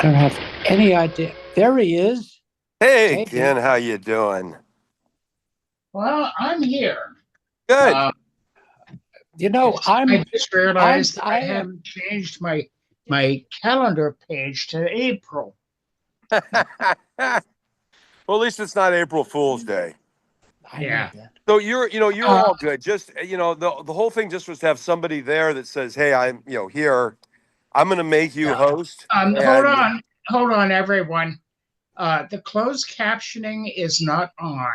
don't have any idea. There he is. Hey, Hey, Ken, how you doing? Well, I'm here. Good. Uh, you know, I just I'm, realized that I I am. haven't changed my calendar page to April. Well, at least it's not April Fool's Day. I know Yeah. that. So you're Uh, all good. Just the whole thing just was to have somebody there that says, "Hey, I'm here. I'm going to make you yeah. host." And Hold on, everyone. The closed captioning is not on,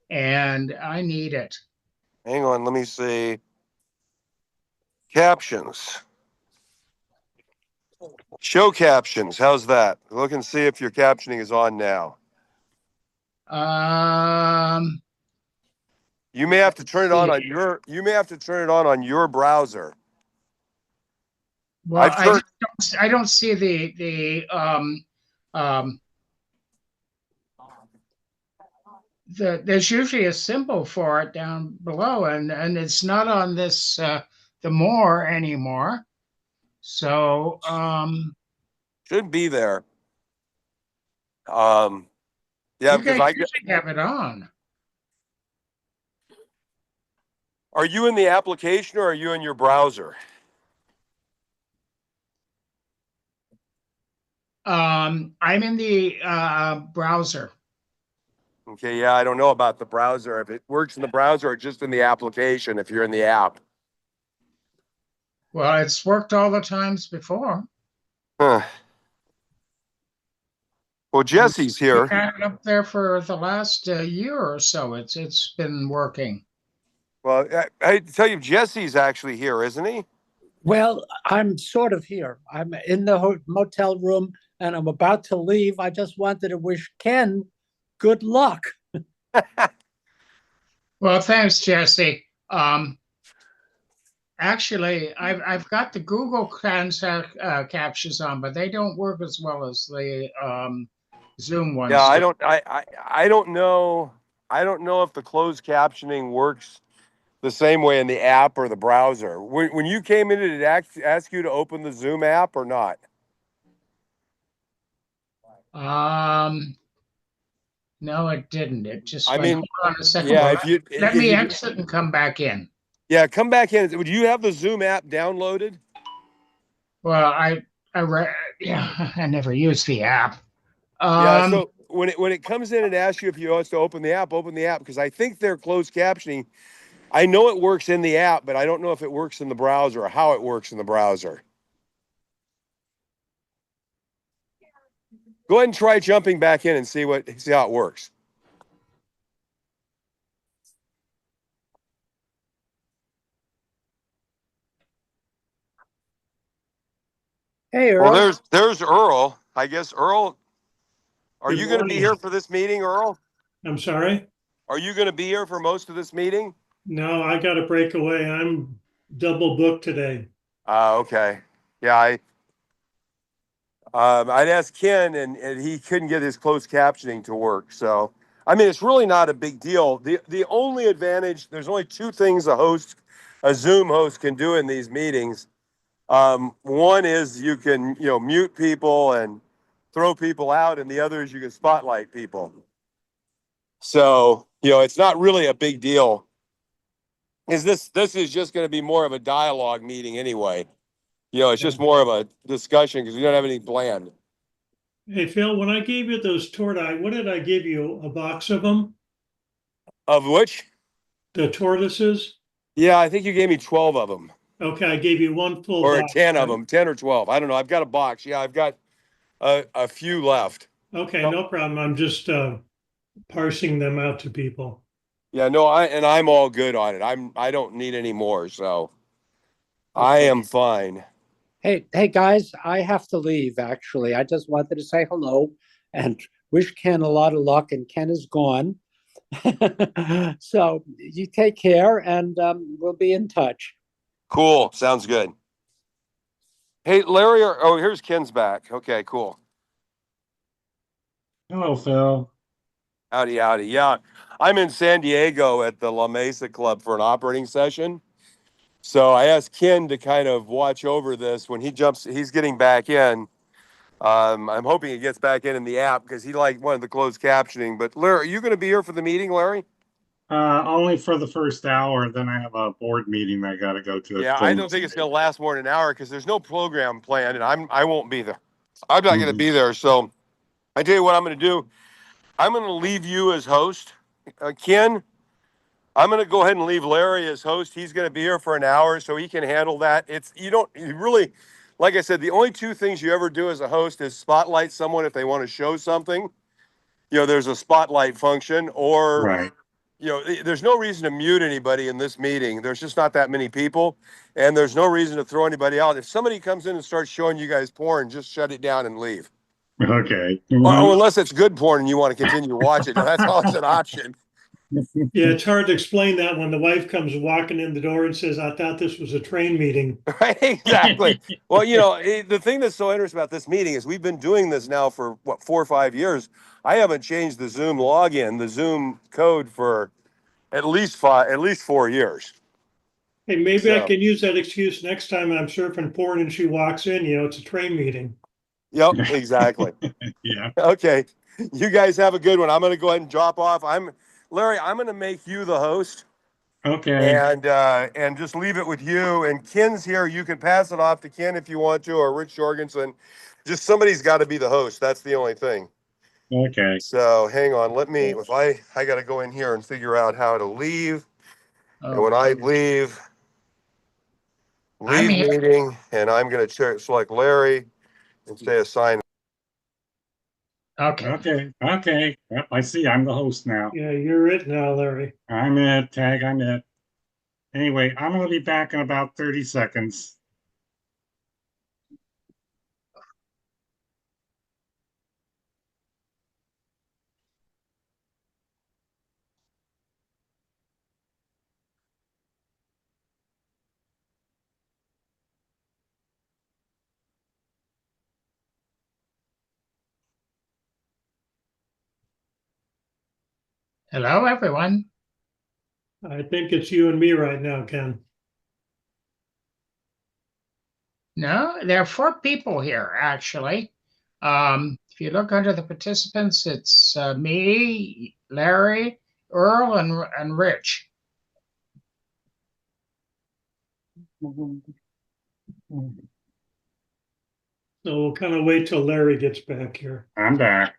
and I need it. hang on, let me see captions. Show captions. How's that? Look and see if your captioning is on now. Um, You may have to turn it on see. You may have to turn it on your browser. Well, I've turned. I don't see um there's usually a symbol for it down below, and it's not on this the more anymore. So Should be there. Um, yeah, you because guys usually have it on. are you in the application or are you in your browser? I'm in the browser. Okay, yeah, I don't know about the browser. If it works in the browser or just in the application, if you're in the app. Well, it's worked all the times before. Huh. Well, Jesse's We've here. had it up there for the last year or so. It's been working. Well, I tell you, Jesse's actually here, isn't he? Well, I'm sort of here. I'm in the motel room and I'm about to leave. I just wanted to wish Ken good luck. Well, thanks, Jesse. Actually, I've got the Google captions on, but they don't work as well as the Zoom Yeah, ones do. I don't know. I don't know if the closed captioning works the same way in the app or the browser. When you came in, did it ask you to open the Zoom app or not? Um, no, it didn't. It just I went, mean, hold on a second. yeah, Well, if you let if me you exit and come back in. yeah, come back in. Would you have the Zoom app downloaded? Well, yeah, I never used the app. Yeah, Um, so when it comes in and asks you if you want us to open the app because I think they're closed captioning. I know it works in the app, but I don't know if it works in the browser or how it works in the browser. Go ahead and try jumping back in and see how it works. Hey, Well, Earl. there's Earl. I guess Earl, are Good you going to be morning. here for this meeting, Earl? I'm sorry? Are you going to be here for most of this meeting? No, I got to break away. I'm double booked today. Okay. Yeah, I'd asked Ken, and he couldn't get his closed captioning to work. So, I mean, it's really not a big deal. The only advantage, there's only two things a Zoom host can do in these meetings. One is you can, mute people and throw people out, and the other is you can spotlight people. So, it's not really a big deal. Is this is just going to be more of a dialogue meeting anyway. It's just more of a discussion because we don't have anything planned. Hey, Phil, when I gave you those tortoise, what did I give you? A box of them? Of which? The tortoises? Yeah, I think you gave me 12 of them. Okay, I gave you one full Or box. 10 of them, 10 or 12. I don't know. I've got a box. Yeah, I've got a few left. Okay, no problem. I'm just parsing them out to people. Yeah, no, I'm all good on it. I don't need any more, so I am fine. Hey, guys. I have to leave. Actually, I just wanted to say hello and wish Ken a lot of luck. And Ken is gone, so you take care, and we'll be in touch. Cool. Sounds good. Hey, Larry, here's Ken's back. Okay, cool. hello, Phil. Howdy, howdy. Yeah, I'm in San Diego at the La Mesa Club for an operating session. So I asked Ken to kind of watch over this when he jumps. He's getting back in. I'm hoping it gets back in the app because he wanted the closed captioning. But Larry, are you going to be here for the meeting, Larry? Only for the first hour. Then I have a board meeting I got to go to. Yeah, I don't think it's going to last more than an hour because there's no program planned, and I won't be there. I'm not going to be there. So I tell you what I'm going to do. I'm going to leave you as host, Ken. I'm going to go ahead and leave Larry as host. He's going to be here for an hour, so he can handle that. You really, like I said, the only two things you ever do as a host is spotlight someone if they want to show something. There's a spotlight function, or Right. there's no reason to mute anybody in this meeting. There's just not that many people, and there's no reason to throw anybody out. If somebody comes in and starts showing you guys porn, just shut it down and leave. Okay. Or unless it's good porn and you want to continue to watch it. Now, that's always an option. Yeah, it's hard to explain that when the wife comes walking in the door and says, I thought this was a train meeting. Right, exactly. Well, the thing that's so interesting about this meeting is we've been doing this now for 4 or 5 years. I haven't changed the Zoom login, the Zoom code for at least 4 years. Hey, maybe I So. can use that excuse next time I'm surfing porn and she walks in, it's a train meeting. Yep, exactly. Yeah. Okay, you guys have a good one. I'm going to go ahead and drop off. Larry. I'm going to make you the host. Okay. And just leave it with you. And Ken's here. You can pass it off to Ken if you want to, or Rich Jorgensen. Just somebody's got to be the host. That's the only thing. Okay. So hang on. If I got to go in here and figure out how to leave. And when I leave I'm here. meeting, and I'm going to select Larry and say assign. Okay. Okay. Yep, I see. I'm the host now. Yeah, you're it now, Larry. I'm it. Tag. I'm it. Anyway, I'm going to be back in about 30 seconds. Hello, everyone. I think it's you and me right now, Ken. No, there are 4 people here, actually. If you look under the participants, it's me, Larry, Earl, and Rich. So we'll kind of wait till Larry gets back here. I'm back.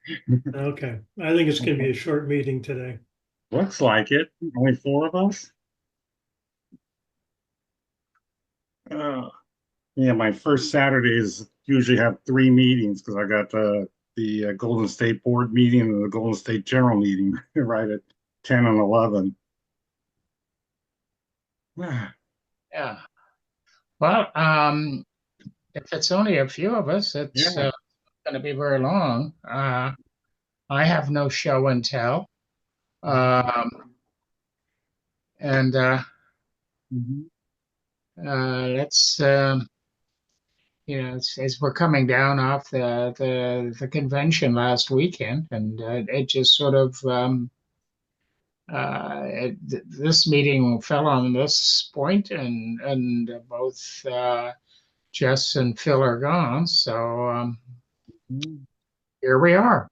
Okay. I think it's going to be a short meeting today. Looks like it. Only 4 of us. Yeah, my first Saturdays usually have 3 meetings because I got the Golden State Board meeting and the Golden State General meeting right at 10 and 11. Yeah. Well, if it's only a few of us, it's Yeah. going to be very long. I have no show and tell. And let's as we're coming down off the convention last weekend, and it just sort of this meeting fell on this point, and both Jess and Phil are gone, so here we are.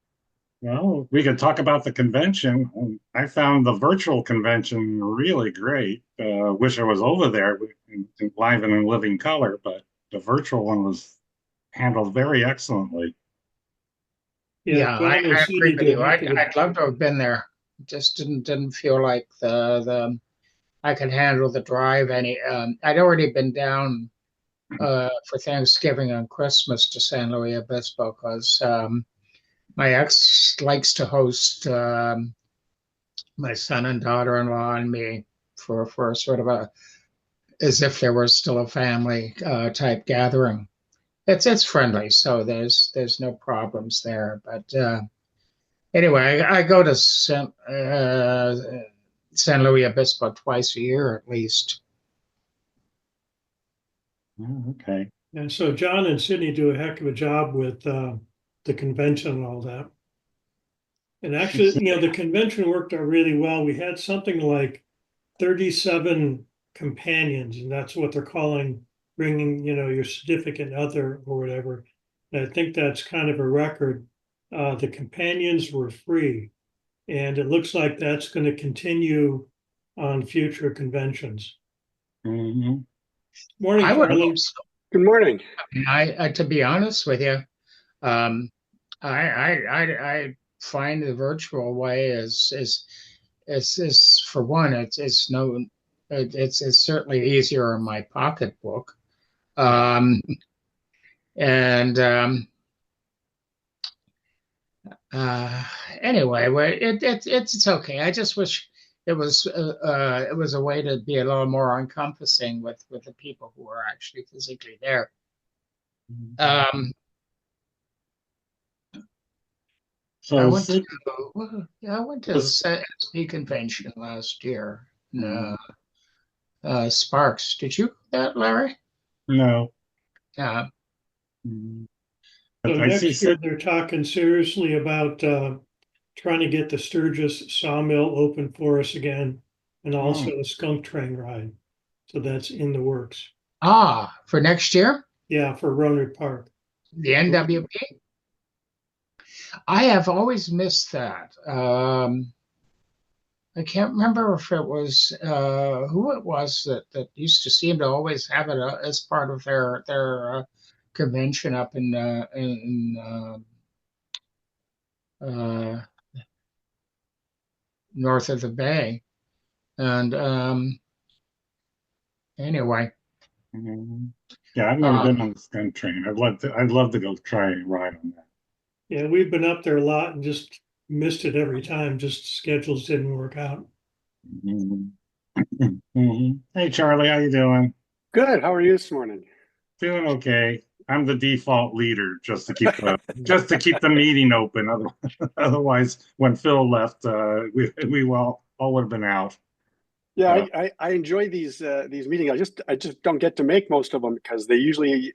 Well, we could talk about the convention. I found the virtual convention really great. Wish I was over there live and in living color, but the virtual one was handled very excellently. Yeah, John I and agree Cindy with did you. a heck of a- I'd love to have been there. Just didn't feel like the I could handle the drive any. I'd already been down for Thanksgiving and Christmas to San Luis Obispo because my ex likes to host my son and daughter-in-law and me for sort of as if there was still a family type gathering. It's friendly, so there's no problems there. But anyway, I go to San Luis Obispo twice a year at least. Oh, okay. And so John and Sydney do a heck of a job with the convention and all that. And actually, the convention worked out really well. We had something like 37 companions, and that's what they're calling bringing, your significant other or whatever. And I think that's kind of a record. The companions were free, and it looks like that's going to continue on future conventions. Mhm. Morning, I would Charlie. hope so. Good morning. I to be honest with you, um, I find the virtual way is for one, it's certainly easier in my pocketbook. Um, and uh, anyway, it's okay. I just wish it was a way to be a little more encompassing with the people who are actually physically there. Um, I So went to six, I went to the SSP convention last year. Sparks. Did you go that, Larry? no. Yeah. Mhm. So But I see next year, six. they're talking seriously about trying to get the Sturgis sawmill open for us again, and also a skunk train ride. So that's in the works. For next year, Yeah, for Roanoke Park. the NWP. I have always missed that. I can't remember if it was who it was that used to seem to always have it as part of their convention up in north of the bay. And anyway, Mhm. Yeah, I've never uh, been on the skunk train. I'd love to go try and ride on that. Yeah, we've been up there a lot and just missed it every time. Just schedules didn't work out. Mhm. Mhm. Hey Charlie, how you doing? Good. How are you this morning? Doing okay. I'm the default leader just to keep the meeting open. Otherwise, when Phil left, we all would have been out. Yeah, Uh, I enjoy these meetings. I just don't get to make most of them because they usually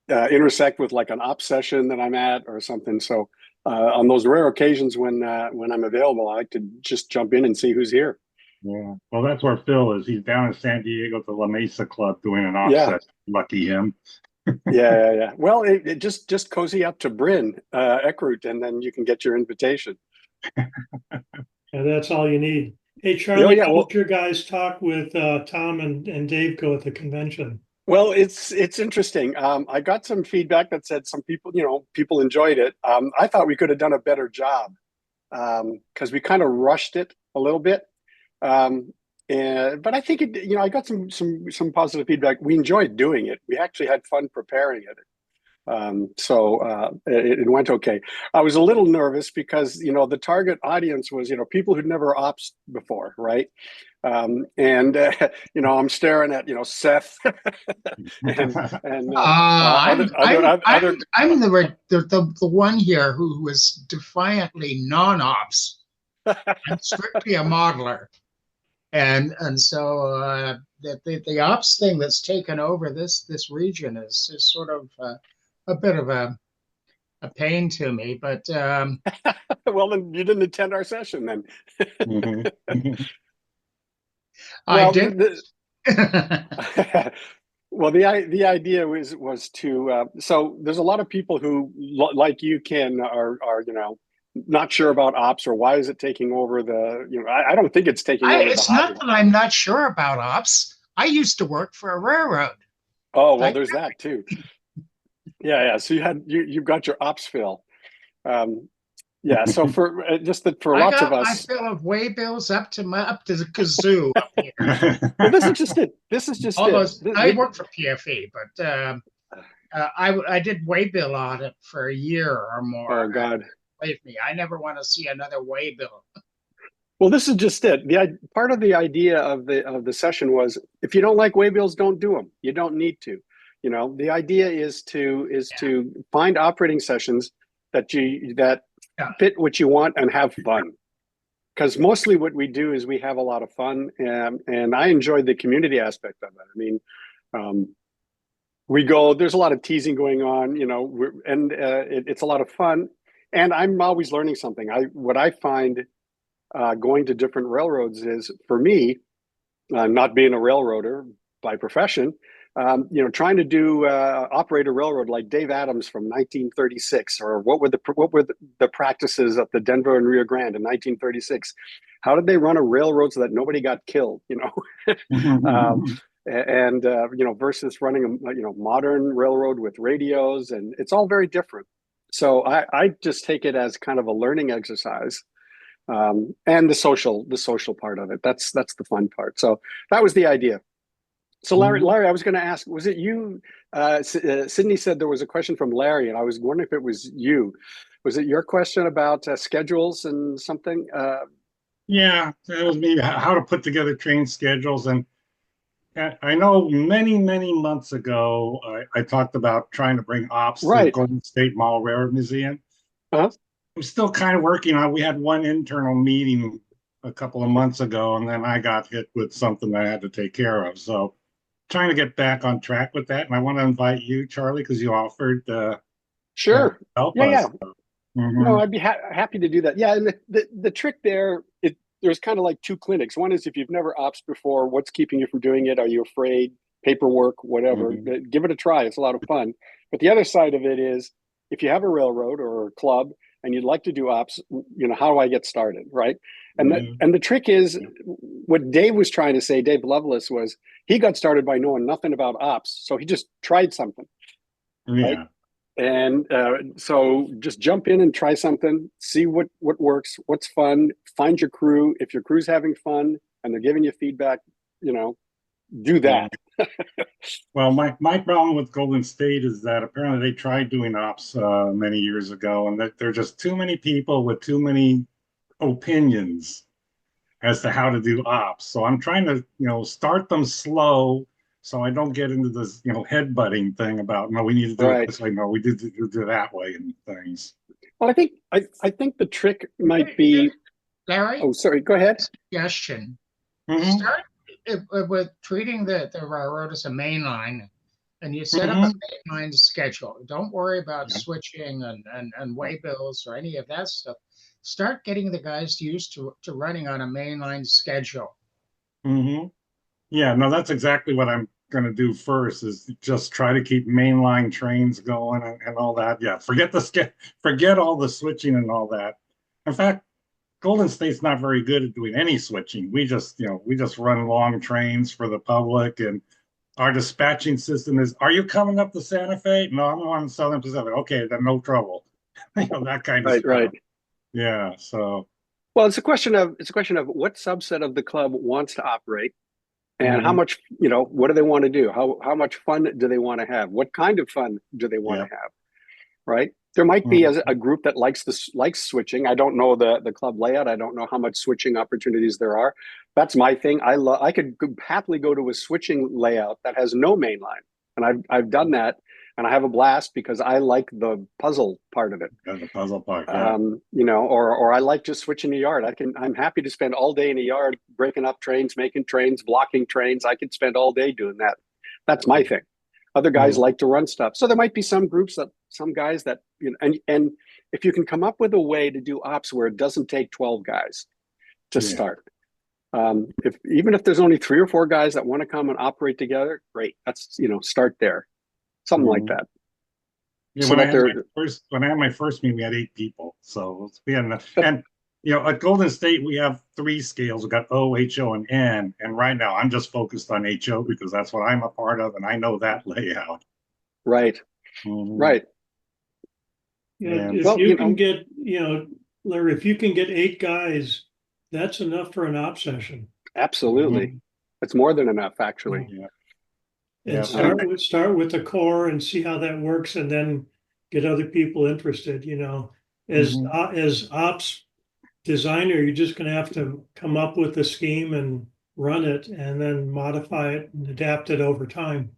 intersect with like an ops session that I'm at or something. So on those rare occasions when I'm available, I like to just jump in and see who's here. yeah. Well, that's where Phil is. He's down in San Diego at the La Mesa Club doing an Yeah, offset. Lucky him. yeah. Well, it just cozy up to Bryn Eckroot, and then you can get your invitation. And that's all you need. Hey, Oh Charlie, yeah. how Well, did your guys talk with Tom and Dave go at the convention? Well, it's interesting. I got some feedback that said some people enjoyed it. I thought we could have done a better job because we kind of rushed it a little bit. But I think I got some positive feedback. We enjoyed doing it. We actually had fun preparing it. It went okay. I was a little nervous because the target audience was people who'd never ops before, right? I'm staring at Seth and I'm the one here who was defiantly non-ops. I'm strictly a modeler, and so the ops thing that's taken over this region is sort of a bit of a pain to me. But well, then you didn't attend our session then. I Well, did. well, the idea was to so there's a lot of people who like you, Ken, are not sure about ops or why is it taking over the I don't think it's taking over the It's hobby. not that I'm not sure about ops. I used to work for a railroad. Oh well, there's that too. Yeah. So you've got your ops fill. Yeah. So for just that for I lots of got my us. fill of way bills up to the kazoo up here. Well, this is just it. This is just Almost. it. I work for PFE, but I did waybill audit for a year or more. Oh God. Believe me, I never want to see another waybill. Well, this is just it. The part of the idea of the session was if you don't like waybills, don't do them. You don't need to. The idea is to find operating sessions that fit what you want and have fun. Because mostly what we do is we have a lot of fun, and I enjoyed the community aspect of it. I mean, we go. There's a lot of teasing going on, it's a lot of fun. And I'm always learning something. What I find going to different railroads is, for me, not being a railroader by profession, trying to do operate a railroad like Dave Adams from 1936, or what were the practices at the Denver and Rio Grande in 1936? How did they run a railroad so that nobody got killed? Versus running a modern railroad with radios, and it's all very different. So I just take it as kind of a learning exercise, and the social part of it. That's the fun part. So that was the idea. So Larry, I was going to ask, was it you? Sydney said there was a question from Larry, and I was wondering if it was you. Was it your question about schedules and something? Yeah, that was me. How to put together train schedules. And I know many months ago, I talked about trying to bring ops to the Right. Golden State Mall Railroad Museum. Uh-huh. I'm still kind of working on. We had one internal meeting a couple of months ago, and then I got hit with something that I had to take care of. So trying to get back on track with that. And I want to invite you, Charlie, because you offered Sure. help Yeah, us. yeah. So, No, I'd be happy to do that. Yeah, and the trick there, there's kind of like two clinics. One is if you've never ops before, what's keeping you from doing it? Are you afraid? Paperwork, whatever. Give it a try. It's a lot of fun. But the other side of it is if you have a railroad or a club and you'd like to do ops, how do I get started, right? And the trick is what Dave was trying to say, Dave Lovelace, was he got started by knowing nothing about ops. So he just tried something. yeah. Right? And so just jump in and try something, see what works, what's fun, find your crew. If your crew's having fun and they're giving you feedback, do that. Well, my problem with Golden State is that apparently they tried doing ops many years ago, and that there are just too many people with too many opinions as to how to do ops. So I'm trying to, start them slow so I don't get into this, headbutting thing about, no, we need to do it this way. No, we do that way and things. Well, I think the trick might be, Larry? oh, sorry, go ahead. Suggestion. Mhm. Start with treating the railroad as a main line, and you set up a main line schedule. Don't worry about switching and waybills or any of that stuff. Start getting the guys used to running on a mainline schedule. Yeah, no, that's exactly what I'm going to do first, is just try to keep mainline trains going and all that. Yeah, forget all the switching and all that. In fact, Golden State's not very good at doing any switching. We just run long trains for the public, and our dispatching system is, are you coming up to Santa Fe? No, I'm on Southern Pacific. Okay, then no trouble. That kind of stuff. Right. Yeah, so. Well, it's a question of what subset of the club wants to operate, and how much, what do they want to do? How much fun do they want to have? What kind of fun do they want to have? Right? There might be a group that likes switching. I don't know the club layout. I don't know how much switching opportunities there are. That's my thing. I could happily go to a switching layout that has no main line, and I've done that, and I have a blast because I like the puzzle part of it. The puzzle part, yeah. Or I like just switching a yard. I'm happy to spend all day in a yard breaking up trains, making trains, blocking trains. I could spend all day doing that. That's my thing. Other guys like to run stuff. So there might be some guys that, and if you can come up with a way to do ops where it doesn't take 12 guys to start. Even if there's only 3 or 4 guys that want to come and operate together, great. That's, start there. Something like that. Yeah, so when I had my first meeting, we had 8 people. So we had enough. And at Golden State, we have 3 scales. We got O, HO, and N. And right now, I'm just focused on HO because that's what I'm a part of, and I know that layout. Right. Right. Yeah. If you can get, Larry, if you can get 8 guys, that's enough for an op session. Absolutely. It's more than enough, actually. And start with the core and see how that works, and then get other people interested. As ops designer, you're just going to have to come up with a scheme and run it, and then modify it and adapt it over time.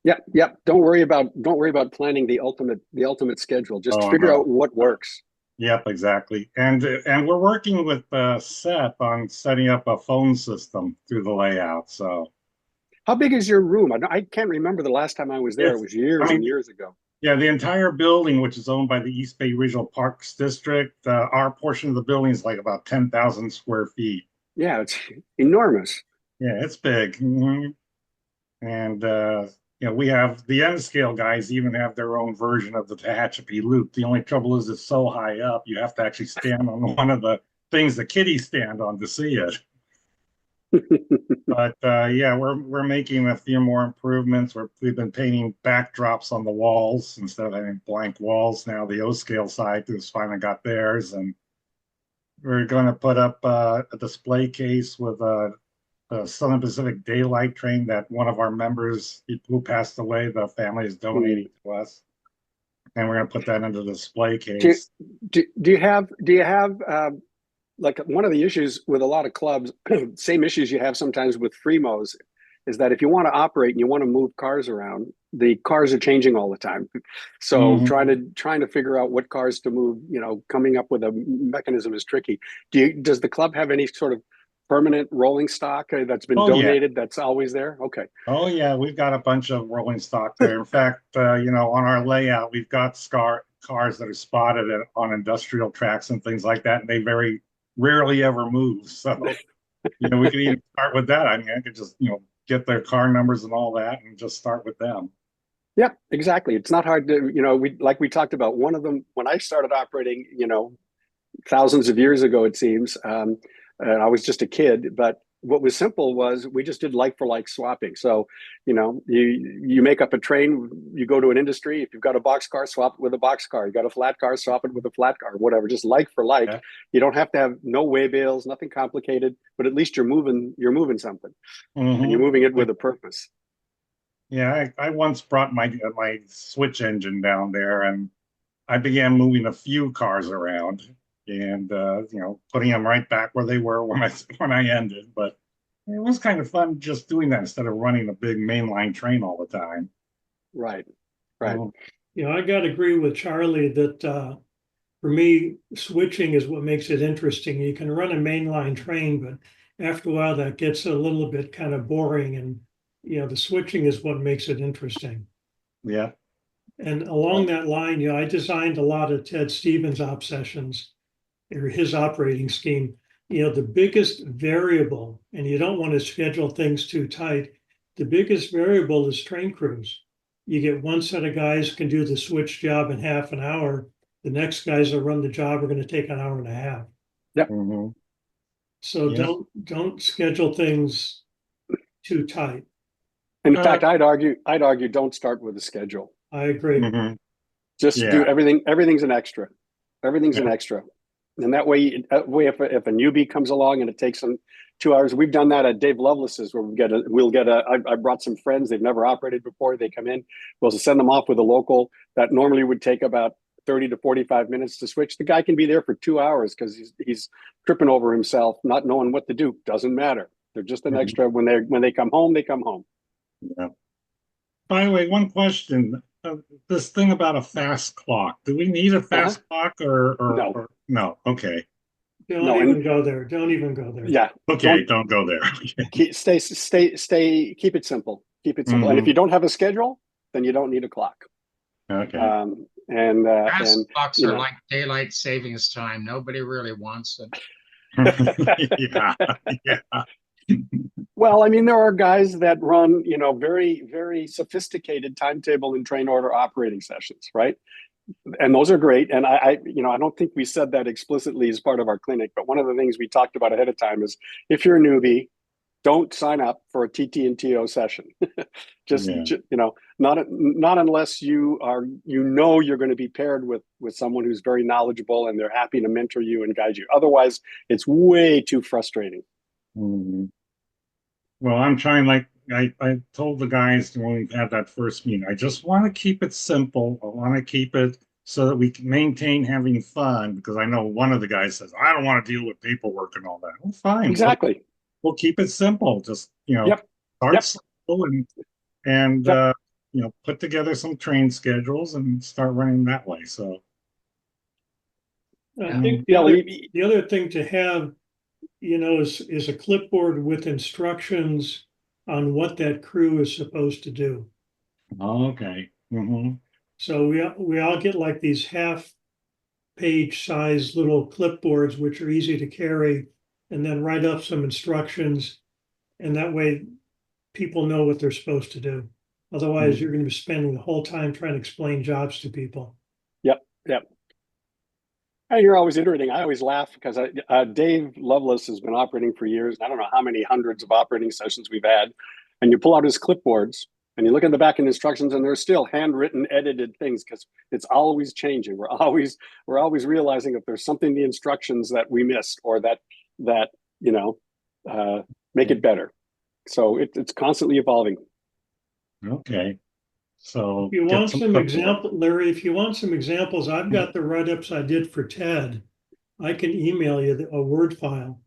Yeah. Don't worry about planning the ultimate schedule. Just figure out what works. Yep, exactly. And we're working with Seth on setting up a phone system through the layout. So. How big is your room? I can't remember the last time I was there. It was years and years ago. Yeah, the entire building, which is owned by the East Bay Regional Parks District, our portion of the building is like about 10,000 square feet. Yeah, it's enormous. Yeah, it's big. And we have the N scale guys even have their own version of the Tehachapi loop. The only trouble is it's so high up, you have to actually stand on one of the things the kiddies stand on to see it. But yeah, we're making a few more improvements. We've been painting backdrops on the walls instead of having blank walls. Now the O scale side has finally got theirs, and we're going to put up a display case with a Southern Pacific Daylight train that one of our members who passed away, the family is donating to us, and we're going to put that into the display case. Do you have like one of the issues with a lot of clubs, same issues you have sometimes with Fremos, is that if you want to operate and you want to move cars around, the cars are changing all the time. So trying to figure out what cars to move, coming up with a mechanism is tricky. Does the club have any sort of permanent rolling stock that's been donated that's always there? Okay. Oh yeah, we've got a bunch of rolling stock there. In fact, on our layout, we've got cars that are spotted on industrial tracks and things like that, and they very rarely ever move. So, we could even start with that. I mean, I could just, get their car numbers and all that and just start with them. Yeah, exactly. It's not hard to, we talked about one of them when I started operating, thousands of years ago, it seems. And I was just a kid, but what was simple was we just did like for like swapping. So, you make up a train, you go to an industry. If you've got a box car, swap it with a box car. You got a flat car, swap it with a flat car, whatever, just like for like. Yeah. You don't have to have no way bales, nothing complicated, but at least you're moving something and you're moving it with a purpose. Yeah, I once brought my switch engine down there and I began moving a few cars around. And putting them right back where they were when I ended. But it was kind of fun just doing that instead of running a big mainline train all the time. Right. I got to agree with Charlie that for me, switching is what makes it interesting. You can run a mainline train, but after a while that gets a little bit kind of boring, and the switching is what makes it interesting. Yeah. And along that line, I designed a lot of Ted Stevens op sessions, or his operating scheme. The biggest variable, and you don't want to schedule things too tight, the biggest variable is train crews. You get one set of guys can do the switch job in half an hour. The next guys that run the job are going to take an hour and a half. Yep. So don't schedule things too tight. In fact, I'd argue don't start with a schedule. I agree. Just do everything. Everything's an extra. Everything's an extra. And that way, if a newbie comes along and it takes them 2 hours, we've done that at Dave Lovelace's, where I brought some friends, they've never operated before, they come in, we'll send them off with a local that normally would take about 30 to 45 minutes to switch. The guy can be there for 2 hours because he's tripping over himself, not knowing what to do. Doesn't matter. They're just an extra. When they come home, they come home. Yeah. By the way, one question. This thing about a fast clock. Do we need a fast clock or no? No. Okay. Don't even go there. Don't even go there. Yeah. Okay. Don't go there. Keep it simple. Keep it simple. And if you don't have a schedule, then you don't need a clock. Okay. Fast clocks are like daylight savings time. Nobody really wants it. Yeah. Well, I mean, there are guys that run, very, very sophisticated timetable and train order operating sessions, right? And those are great. And I don't think we said that explicitly as part of our clinic, but one of the things we talked about ahead of time is if you're a newbie, don't sign up for a TT and TO session. Not unless you're going to be paired with someone who's very knowledgeable and they're happy to mentor you and guide you. Otherwise, it's way too frustrating. Well, I'm trying, like I told the guys when we had that first meeting, I just want to keep it simple. I want to keep it so that we can maintain having fun, because I know one of the guys says, I don't want to deal with paperwork and all that. Well, fine. Exactly. We'll keep it simple. Just, start simple and put together some train schedules and start running that way. So I think the other thing to have, is a clipboard with instructions on what that crew is supposed to do. Okay. So we all get like these half-page size little clipboards, which are easy to carry, and then write up some instructions, and that way people know what they're supposed to do. Otherwise, you're going to be spending the whole time trying to explain jobs to people. Yep. And you're always iterating. I always laugh because Dave Lovelace has been operating for years. I don't know how many hundreds of operating sessions we've had. And you pull out his clipboards and you look at the back end instructions, and there's still handwritten, edited things because it's always changing. We're always realizing if there's something in the instructions that we missed or that make it better. So it's constantly evolving. Okay. So If you get want some clipboard. example, Larry, if you want some examples, I've got the write-ups I did for TED. I can email you a Word file.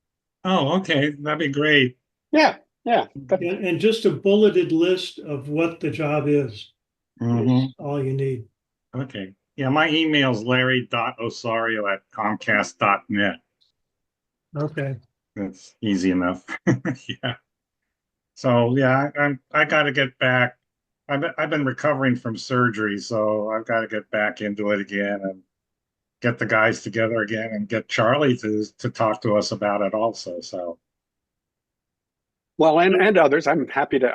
Oh, okay. That'd be great. Yeah. And just a bulleted list of what the job is all you need. Okay. Yeah, my email's larry.osorio@comcast.net. Okay. That's easy enough. Yeah. So yeah, I got to get back. I've been recovering from surgery, so I've got to get back into it again and get the guys together again and get Charlie to talk to us about it also. So Well, and others, I'm happy to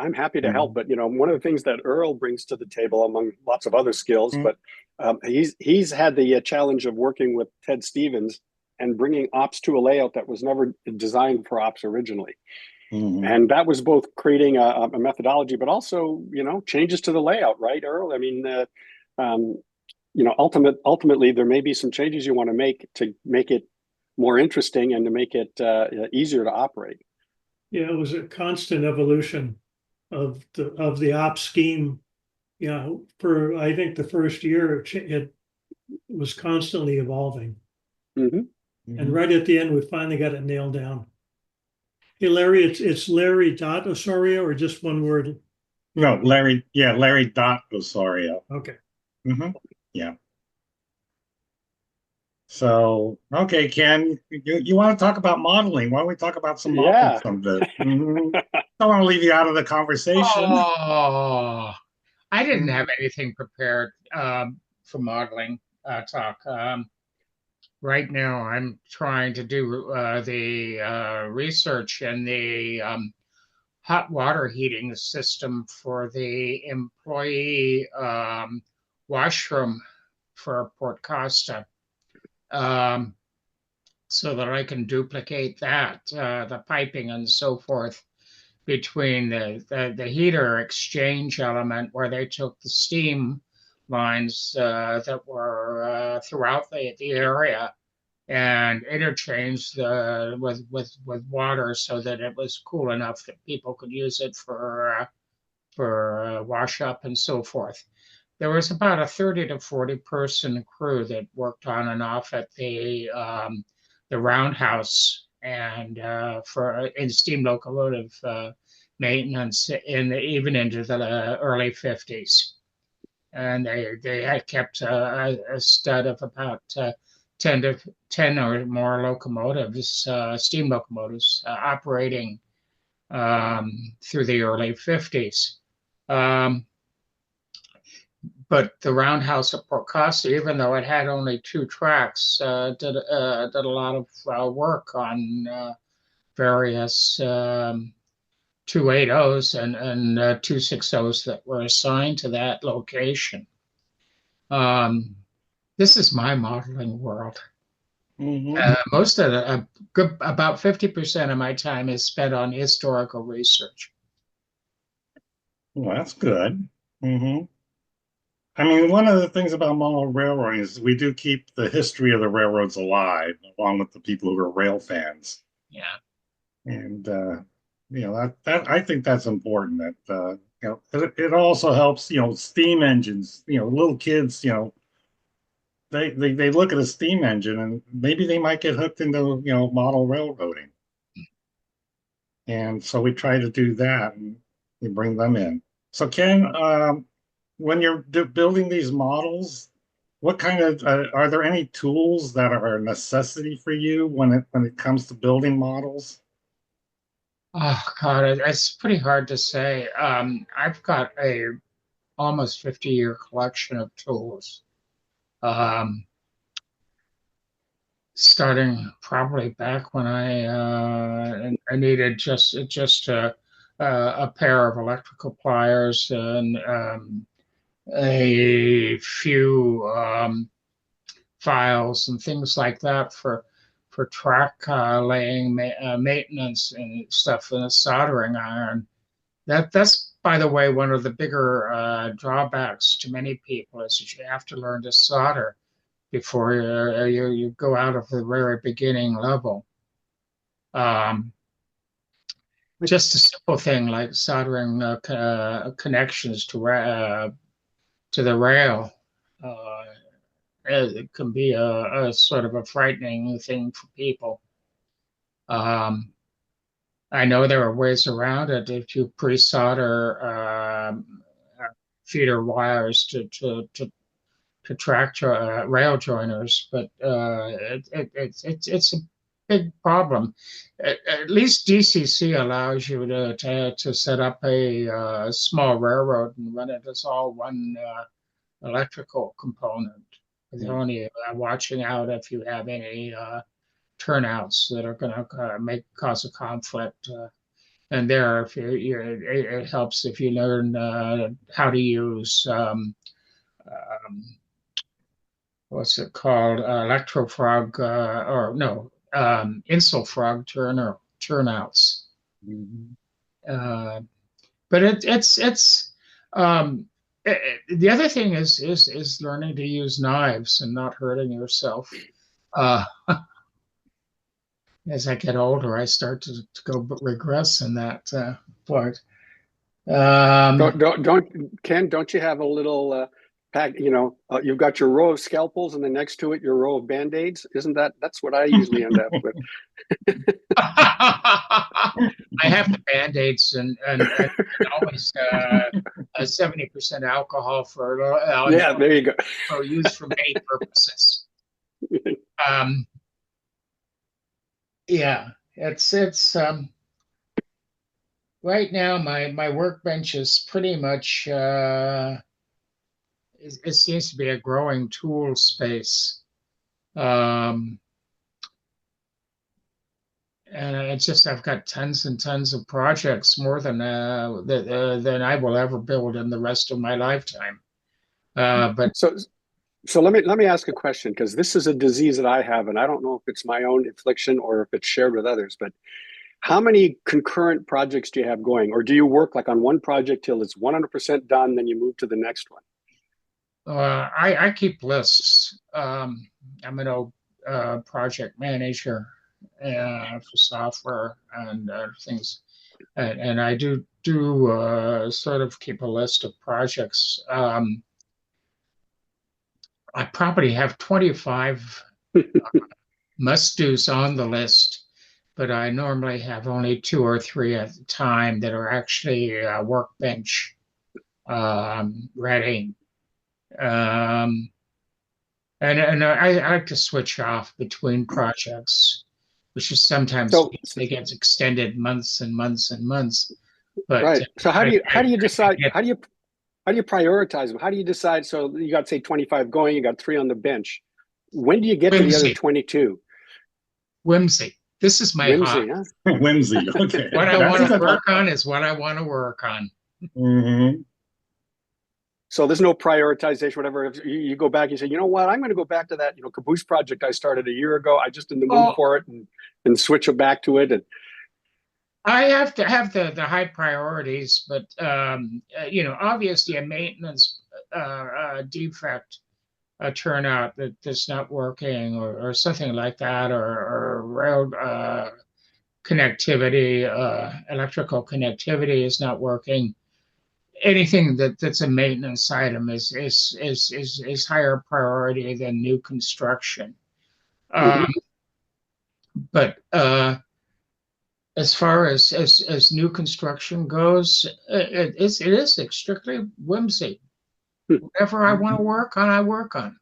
help. But one of the things that Earl brings to the table, among lots of other skills, but he's had the challenge of working with Ted Stevens and bringing ops to a layout that was never designed for ops originally. And that was both creating a methodology, but also changes to the layout, right, Earl? I mean, ultimately there may be some changes you want to make it more interesting and to make it easier to operate. Yeah, it was a constant evolution of the ops scheme. For I think the first year it was constantly evolving. And right at the end, we finally got it nailed down. Hey, Larry, it's Larry.Osorio or just one word? No, Larry. Yeah, Larry.Osorio. Okay. Yeah. So, okay, Ken, you want to talk about modeling? Why don't we talk about some modeling someday? Don't want to leave you out of the conversation. Oh, I didn't have anything prepared for modeling talk. Right now, I'm trying to do the research in the hot water heating system for the employee washroom for Port Costa, so that I can duplicate that, the piping and so forth, between the heater exchange element where they took the steam lines that were throughout the area and interchanged with water so that it was cool enough that people could use it for wash up and so forth. There was about a 30 to 40 person crew that worked on and off at the roundhouse and in steam locomotive maintenance even into the early 50s. And they had kept a stud of about 10 or more locomotives, steam locomotives, operating through the early 50s. But the roundhouse at Port Costa, even though it had only 2 tracks, did a lot of work on various 280s and 260s that were assigned to that location. This is my modeling world. Most of about 50% of my time is spent on historical research. Well, that's good. I mean, one of the things about model railroading is we do keep the history of the railroads alive, along with the people who are rail fans. Yeah. And that I think that's important. That it also helps. Steam engines. Little kids. They look at a steam engine and maybe they might get hooked into model railroading. And so we try to do that and we bring them in. So Ken, when you're building these models, what kind of are there any tools that are a necessity for you when it comes to building models? Oh God, it's pretty hard to say. I've got a almost 50-year collection of tools, starting probably back when I needed just a a pair of electrical pliers and a few files and things like that for track laying, maintenance and stuff, and a soldering iron. That's, by the way, one of the bigger drawbacks to many people is that you have to learn to solder before you go out of the very beginning level. Just a simple thing like soldering connections to the rail. It can be a sort of a frightening thing for people. I know there are ways around it if you pre-solder feeder wires to track rail joiners, but it's a big problem. At least DCC allows you to set up a small railroad and run it as all one electrical component. They're only watching out if you have any turnouts that are going to cause a conflict. And there, if it helps if you learn how to use what's it called, electrofrog or no, insulfrog turnouts. But it's the other thing is learning to use knives and not hurting yourself. As I get older, I start to go regress in that part. Ken, don't you have a little pack? You've got your row of scalpels, and then next to it, your row of Band-Aids. That's what I usually end up with. I have the Band-Aids and always 70% alcohol for yeah, there you go. For use for many purposes. Yeah, it's right now my workbench is pretty much it seems to be a growing tool space. And it's just I've got tons and tons of projects, more than I will ever build in the rest of my lifetime. But so let me ask a question, because this is a disease that I have, and I don't know if it's my own affliction or if it's shared with others. But how many concurrent projects do you have going, or do you work like on one project till it's 100% done, then you move to the next one? I keep lists. I'm an old project manager for software and things, and I do sort of keep a list of projects. I probably have 25 must-dos on the list, but I normally have only 2 or 3 at a time that are actually workbench ready. And I like to switch off between projects, which is sometimes they get extended months and months and months. But right. So how do you decide? How do you prioritize them? How do you decide? So you got, say, 25 going, you got 3 on the bench. When do you get to the other 22? Whimsy. This is my whimsy, hobby. Huh? Whimsy. Okay. What I want to work on is what I want to work on. Mm-hmm. So there's no prioritization, whatever. If you go back, you say, you know what, I'm going to go back to that, caboose project I started a year ago. I just in the mood for it and switch it back to it. And I have to have the high priorities, but obviously a maintenance defect, a turnout that's not working, or something like that, or rail connectivity, electrical connectivity is not working. Anything that's a maintenance item is higher priority than new construction. But as far as new construction goes, it is strictly whimsy. Whatever I want to work on, I work on.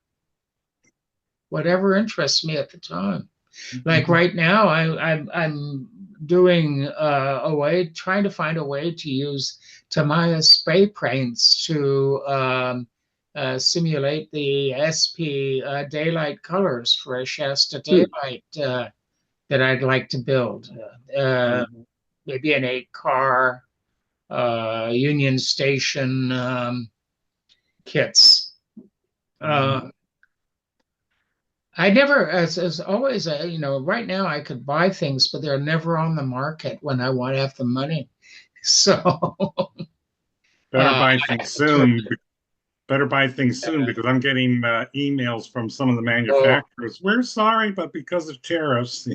Whatever interests me at the time. Like right now, I'm doing trying to find a way to use Tamiya spray paints to simulate the SP daylight colors for a Shasta daylight that I'd like to build. Maybe an 8-car Union Station kits. I never, as always, right now I could buy things, but they're never on the market when I want to have the money. So Better uh, buy things soon. Better buy things soon because I'm getting emails from some of the manufacturers. We're sorry, but because of tariffs,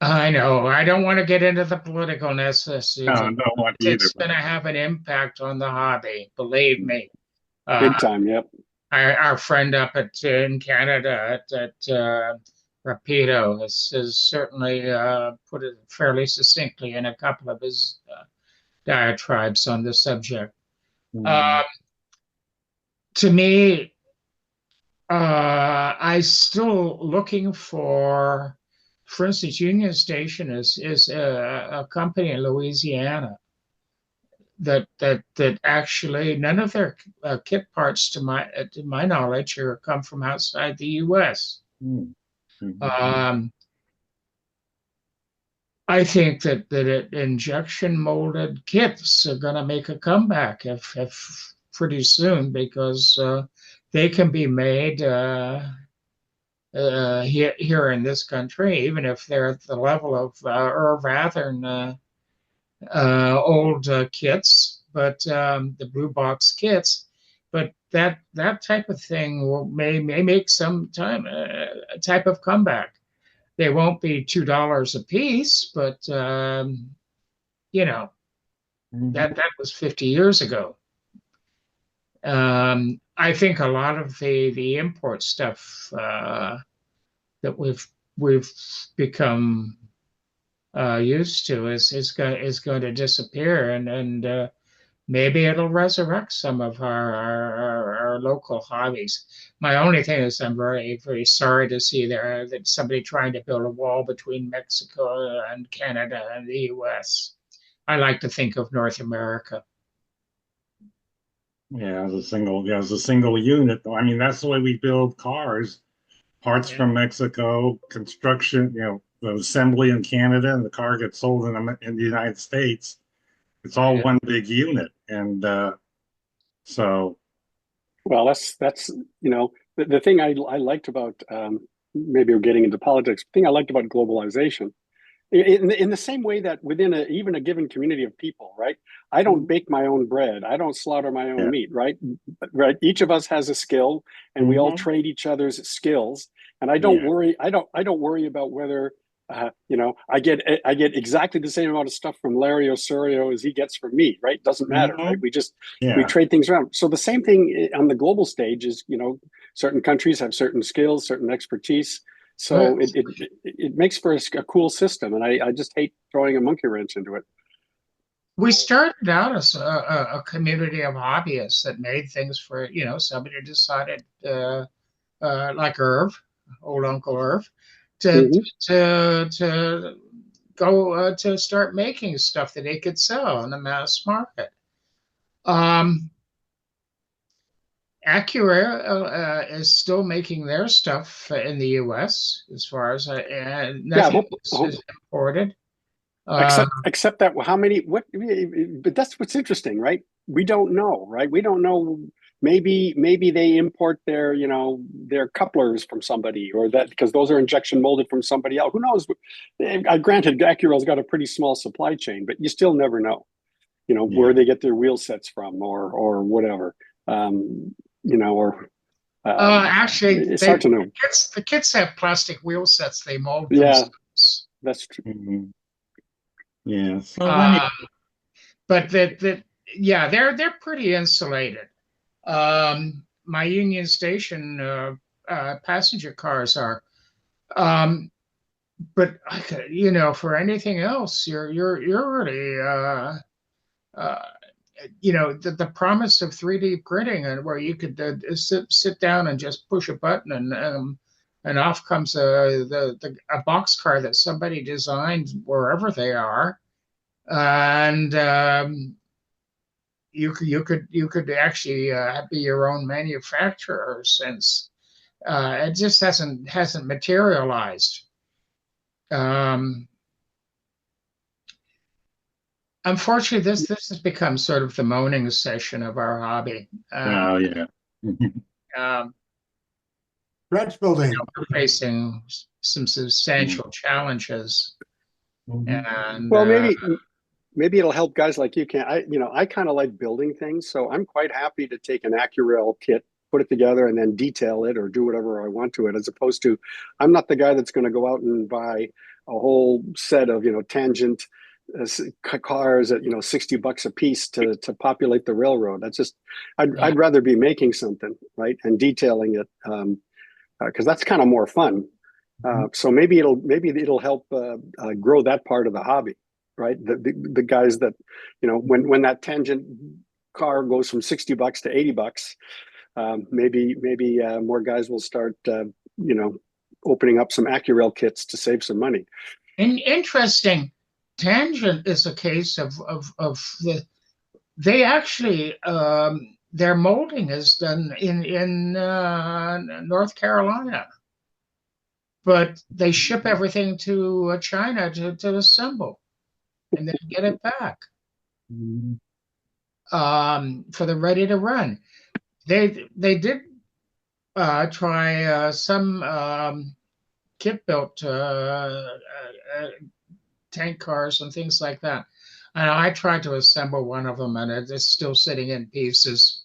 I know. I don't want to get into the political necessities. no, don't want either. It's going to have an impact on the hobby, believe me. Big time, yep. Our friend up in Canada at Rapido has certainly put it fairly succinctly in a couple of his diatribes on the subject. To me, I still looking for instance, Union Station is a company in Louisiana that actually none of their kit parts, to my knowledge, come from outside the U.S. I think that injection molded kits are going to make a comeback if pretty soon because they can be made here in this country, even if they're at the level of Irv Athern old kits, but the blue box kits. But that type of thing may make some time a type of comeback. They won't be $2 a piece, but that was 50 years ago. I think a lot of the import stuff that we've become used to is going to disappear, and maybe it'll resurrect some of our local hobbies. My only thing is I'm very, very sorry to see that somebody trying to build a wall between Mexico and Canada and the US. I like to think of North America. Yeah, as a single unit. I mean, that's the way we build cars. Parts from Mexico, construction, the assembly in Canada, and the car gets sold in the United States. It's all one big unit, and so. Well, that's the thing I liked about maybe we're getting into politics. The thing I liked about globalization, in the same way that within even a given community of people, right? I don't bake my own bread. I don't slaughter my own meat, right? Right. Each of us has a skill, and we all trade each other's skills. And I don't worry. I don't worry about whether I get exactly the same amount of stuff from Larry Osorio as he gets from me, right? Doesn't matter, right? We trade things around. So the same thing on the global stage is, certain countries have certain skills, certain expertise. So it makes for a cool system, and I just hate throwing a monkey wrench into it. We started out as a community of hobbyists that made things for, somebody decided, like Irv, old Uncle Irv, to go to start making stuff that he could sell in the mass market. Acura is still making their stuff in the U.S. as far as nothing is imported. Except that but that's what's interesting, right? We don't know, right? We don't know. Maybe they import their couplers from somebody, or that because those are injection molded from somebody else. Who knows? Granted, Acura's got a pretty small supply chain, but you still never know, where they get their wheel sets from, or whatever. Actually, it's hard to know. The kits have plastic wheel sets they mold. Yeah, that's true. Mm-hmm. Yeah. So but they're pretty insulated. My Union Station passenger cars are, but for anything else, you're really the promise of 3D printing, and where you could sit down and just push a button and off comes a boxcar that somebody designed wherever they are, and you could actually be your own manufacturer, since it just hasn't materialized. Unfortunately, this has become sort of the moaning session of our hobby. Oh, yeah. Um, Dredge building. we're facing some substantial challenges, and Well, maybe it'll help guys like you. I kind of like building things, so I'm quite happy to take an AccuRail kit, put it together, and then detail it or do whatever I want to it, as opposed to I'm not the guy that's going to go out and buy a whole set of tangent cars at $60 a piece to populate the railroad. That's just I'd rather be making something, right, and detailing it, because that's kind of more fun. So maybe it'll help grow that part of the hobby, right? The guys that when that tangent car goes from $60 to $80, maybe more guys will start opening up some AccuRail kits to save some money. interesting. Tangent is a case of they actually their molding is done in North Carolina, but they ship everything to China to assemble and then get it back for the ready to run. They did try some kit built tank cars and things like that. And I tried to assemble one of them, and it's still sitting in pieces.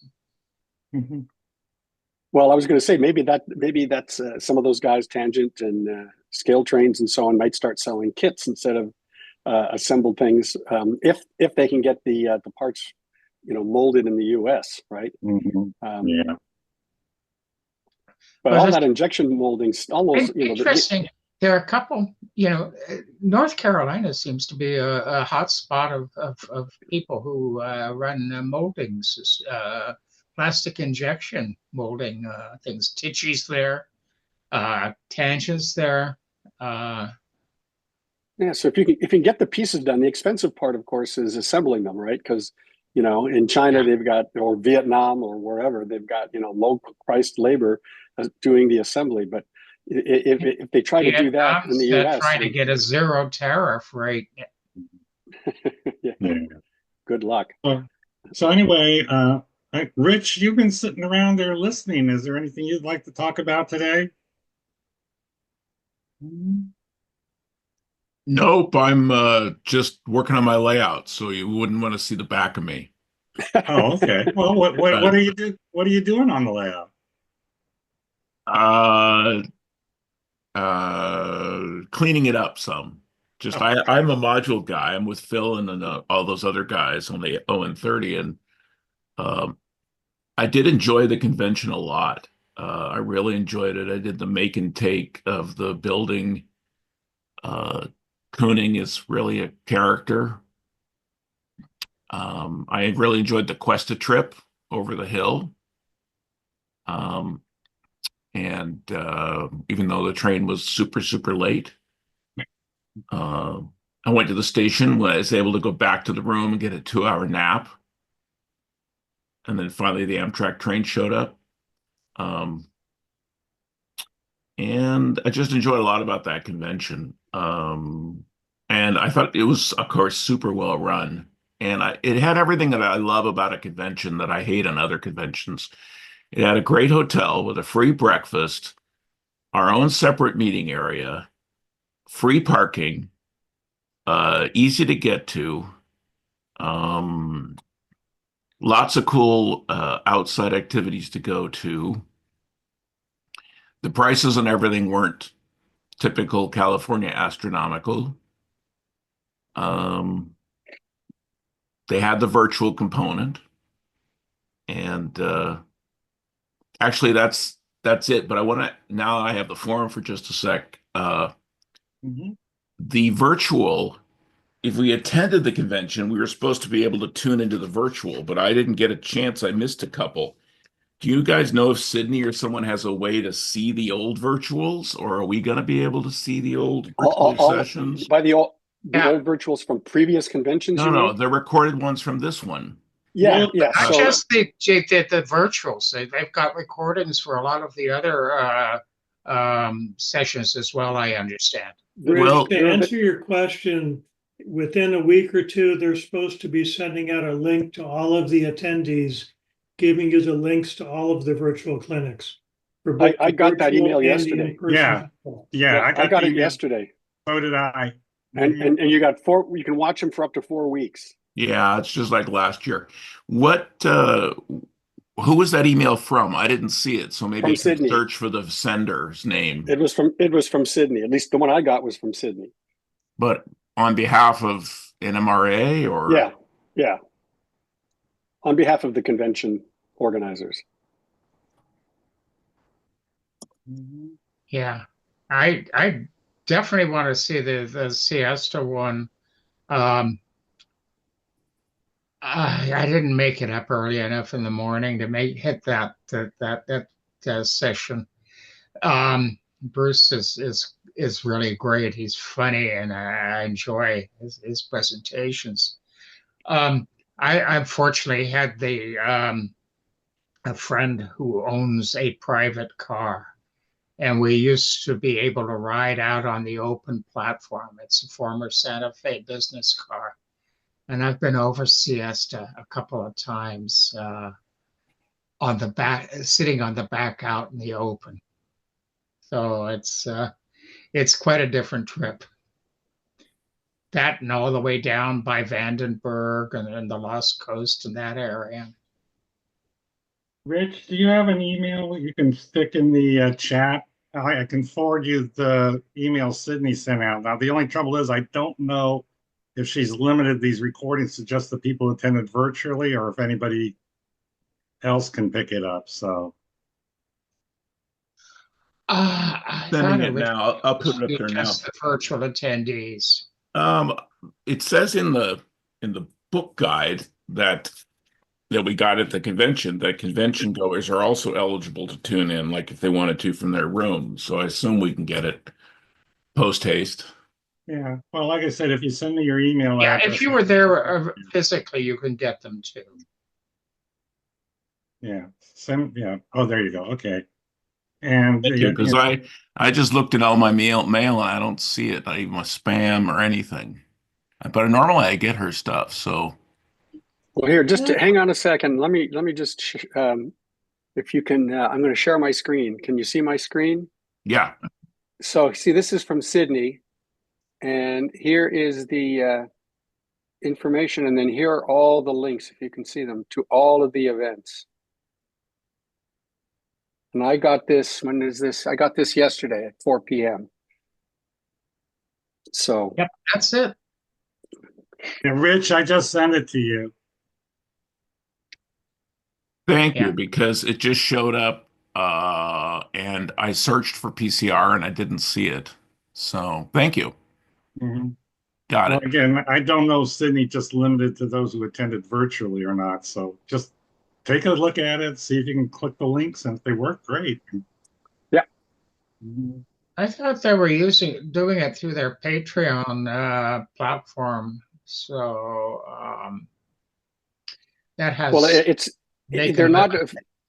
Well, I was going to say maybe that's some of those guys, Tangent and Scale Trains and so on, might start selling kits instead of assembled things, if they can get the parts molded in the U.S., right? Yeah. But all that injection molding, all those interesting. There are a couple, North Carolina seems to be a hot spot of people who run moldings, plastic injection molding things. Tichy's there, Tangent's there. Yeah, so if you can get the pieces done, the expensive part, of course, is assembling them, right? Because in China they've got, or Vietnam or wherever, they've got low priced labor doing the assembly, but if they try to do that in the U.S., trying to get a zero tariff rate. Yeah. Good luck. So anyway, Rich, you've been sitting around there listening. Is there anything you'd like to talk about today? Nope, I'm just working on my layout, so you wouldn't want to see the back of me. Oh, okay. Well, what are you what are you doing on the layout? Cleaning it up some. Just I'm a module guy. I'm with Phil and all those other guys on the 0 and 30, and I did enjoy the convention a lot. I really enjoyed it. I did the make and take of the building. Kooning is really a character. I really enjoyed the Questa trip over the hill. And even though the train was super, super late, I went to the station, was able to go back to the room and get a 2-hour nap. And then finally the Amtrak train showed up. And I just enjoyed a lot about that convention. And I thought it was, of course, super well run. And it had everything that I love about a convention that I hate on other conventions. It had a great hotel with a free breakfast, our own separate meeting area, free parking, easy to get to, lots of cool outside activities to go to. The prices and everything weren't typical California astronomical. They had the virtual component, and actually that's it. But now I have the forum for just a sec. The virtual, if we attended the convention, we were supposed to be able to tune into the virtual, but I didn't get a chance. I missed a couple. Do you guys know if Sydney or someone has a way to see the old virtuals, or are we going to be able to see the old sessions? By the old virtuals from previous conventions? No, the recorded ones from this one. Yeah. Not just the virtuals. They've got recordings for a lot of the other sessions as well, I understand. Rich, to answer your question, within a week or two, they're supposed to be sending out a link to all of the attendees, giving you the links to all of the virtual clinics. For both I the got that virtual email and the yesterday. in-person. Yeah, I got the it email. yesterday. So did I. And, Mhm. and you got you can watch them for up to 4 weeks. Yeah, it's just like last year. What, who was that email from? I didn't see it, so maybe From I can Sydney. search for the sender's name. It was from Sydney. At least the one I got was from Sydney. But on behalf of NMRA or? Yeah, yeah. On behalf of the convention organizers. Yeah, I definitely want to see the siesta one. I didn't make it up early enough in the morning to hit that session. Bruce is really great. He's funny, and I enjoy his presentations. I unfortunately had a friend who owns a private car, and we used to be able to ride out on the open platform. It's a former Santa Fe business car, and I've been over Siesta a couple of times on the back, sitting on the back out in the open. So it's quite a different trip. That and all the way down by Vandenberg and the Lost Coast and that area. Rich, do you have an email you can stick in the chat? I can forward you the email Sydney sent out. Now, the only trouble is I don't know if she's limited these recordings to just the people who attended virtually or if anybody else can pick it up. So I Sending thought it now. I'll put it up there now. just the virtual attendees. It says in the book guide that we got at the convention that convention goers are also eligible to tune in, like if they wanted to from their room. So I assume we can get it post haste. yeah, well, like I said, if you send me your email Yeah, address, if you were there physically, you can get them too. yeah, yeah. Oh, there you go. Okay, and Thank you, because I just looked at all my mail and I don't see it, not even my spam or anything. But normally I get her stuff, so. Well, here, just hang on a second. Let me just if you can. I'm going to share my screen. Can you see my screen? Yeah. So, see, this is from Sydney, and here is the information, and then here are all the links, if you can see them, to all of the events. And I got this. When is this? I got this yesterday at 4 p.m. So. Yep, that's it. yeah, Rich, I just sent it to you. Thank Yeah. you, because it just showed up and I searched for PCR and I didn't see it. So thank you. Mhm. Got Well, it. again, I don't know if Sydney just limited to those who attended virtually or not. So just take a look at it, see if you can click the links, and if they work, great. Yeah. Mhm. I thought they were doing it through their Patreon platform. So that has Well, they're not.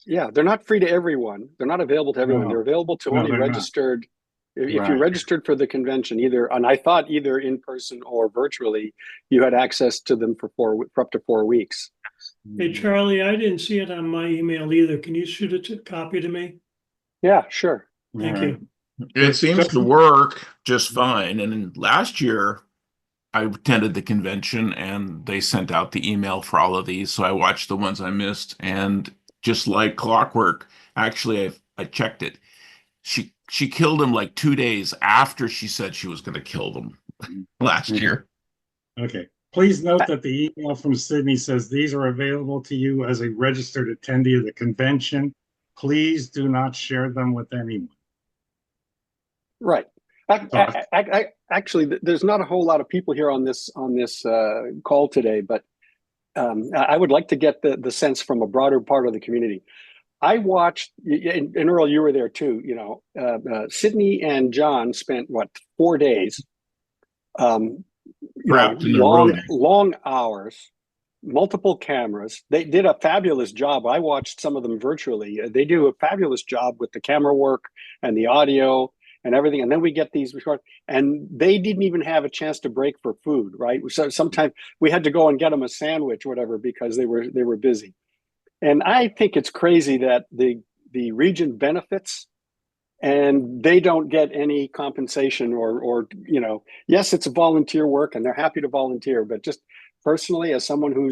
Yeah, they're not free to everyone. They're not available to everyone. No. They're available to No, only they're not. registered. If you Right. registered for the convention, and I thought either in person or virtually, you had access to them for up to 4 weeks. Hey, Charlie, I didn't see it on my email either. Can you shoot a copy to me? Yeah, sure. Thank All right. you. It seems to work just fine. And last year I attended the convention and they sent out the email for all of these. So I watched the ones I missed, and just like clockwork, actually I checked it. She killed him like 2 days after she said she was going to kill them last year. Okay. Please note that the email from Sydney says these are available to you as a registered attendee of the convention. Please do not share them with anyone. Right. Actually, there's not a whole lot of people here on this call today, but I would like to get the sense from a broader part of the community. I watched, and Earl, you were there too. You know, Sydney and John spent 4 days, Trapped in the room. long hours, multiple cameras. They did a fabulous job. I watched some of them virtually. They do a fabulous job with the camera work and the audio. and everything. And then we get these reports, and they didn't even have a chance to break for food, right? So sometimes we had to go and get them a sandwich or whatever because they were busy. And I think it's crazy that the region benefits and they don't get any compensation or yes, it's a volunteer work and they're happy to volunteer, but just personally, as someone who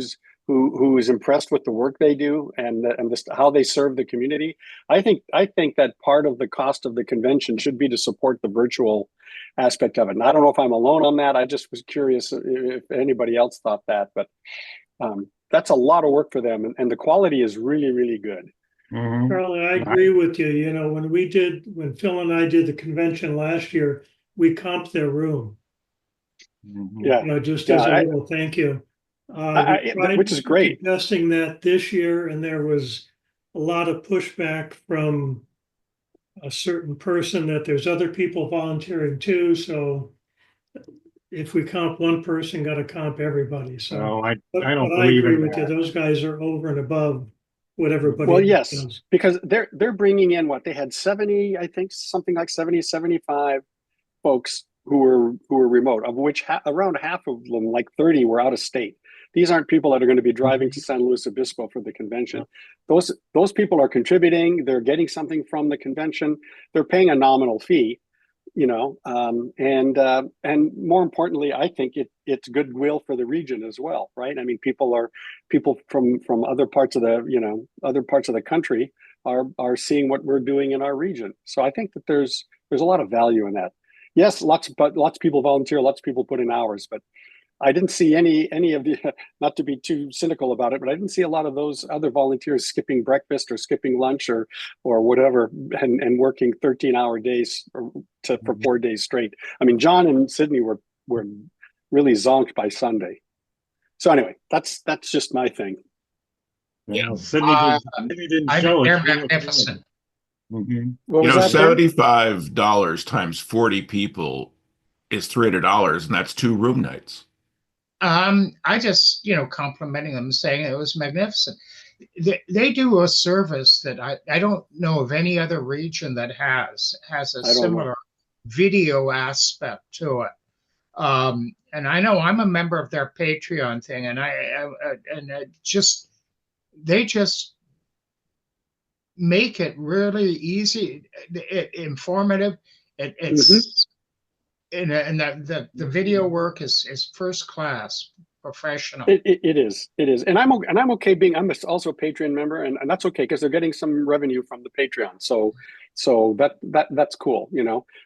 is impressed with the work they do and how they serve the community, I think that part of the cost of the convention should be to support the virtual aspect of it. And I don't know if I'm alone on that. I just was curious if anybody else thought that, but that's a lot of work for them, and the quality is really, really good. Mhm. Charlie, I agree with you. You know, when Phil and I did the convention last year, we comped their room, Mhm. Yeah, you know, just yeah, as a little thank you. We tried which is great. suggesting that this year, and there was a lot of pushback from a certain person that there's other people volunteering too. So if we comp one person, got to comp everybody. So, So but I don't I believe agree in with you. that. Those guys are over and above what everybody Well, else yes, does. because they're bringing in what they had 70, I think something like 70, 75 folks who were remote, of which around half of them, like 30, were out of state. These aren't people that are going to be driving to San Luis Obispo for the convention. Those people are contributing. They're getting something from the convention. They're paying a nominal fee, and more importantly, I think it's goodwill for the region as well, right? I mean, people from other parts of the country are seeing what we're doing in our region. So I think that there's a lot of value in that. Yes, lots of people volunteer, lots of people put in hours, but I didn't see any of the, not to be too cynical about it, but I didn't see a lot of those other volunteers skipping breakfast or skipping lunch or whatever and working 13-hour days for 4 days straight. I mean, John and Sydney were really zonked by Sunday. So anyway, that's just my thing. Well, Sydney didn't show it. They're She looked good. magnificent. Mhm. What You was know, that, Tim? $75 times 40 people is $300, and that's 2 room nights. I just, complimenting them, saying it was magnificent. They do a service that I don't know of any other region that has a I don't know. similar video aspect to it. And I know I'm a member of their Patreon thing, and they just make it really easy, informative. It's and the video work is first class, professional. It is, and I'm okay being. I'm also a Patreon member, and that's okay because they're getting some revenue from the Patreon. So that's cool,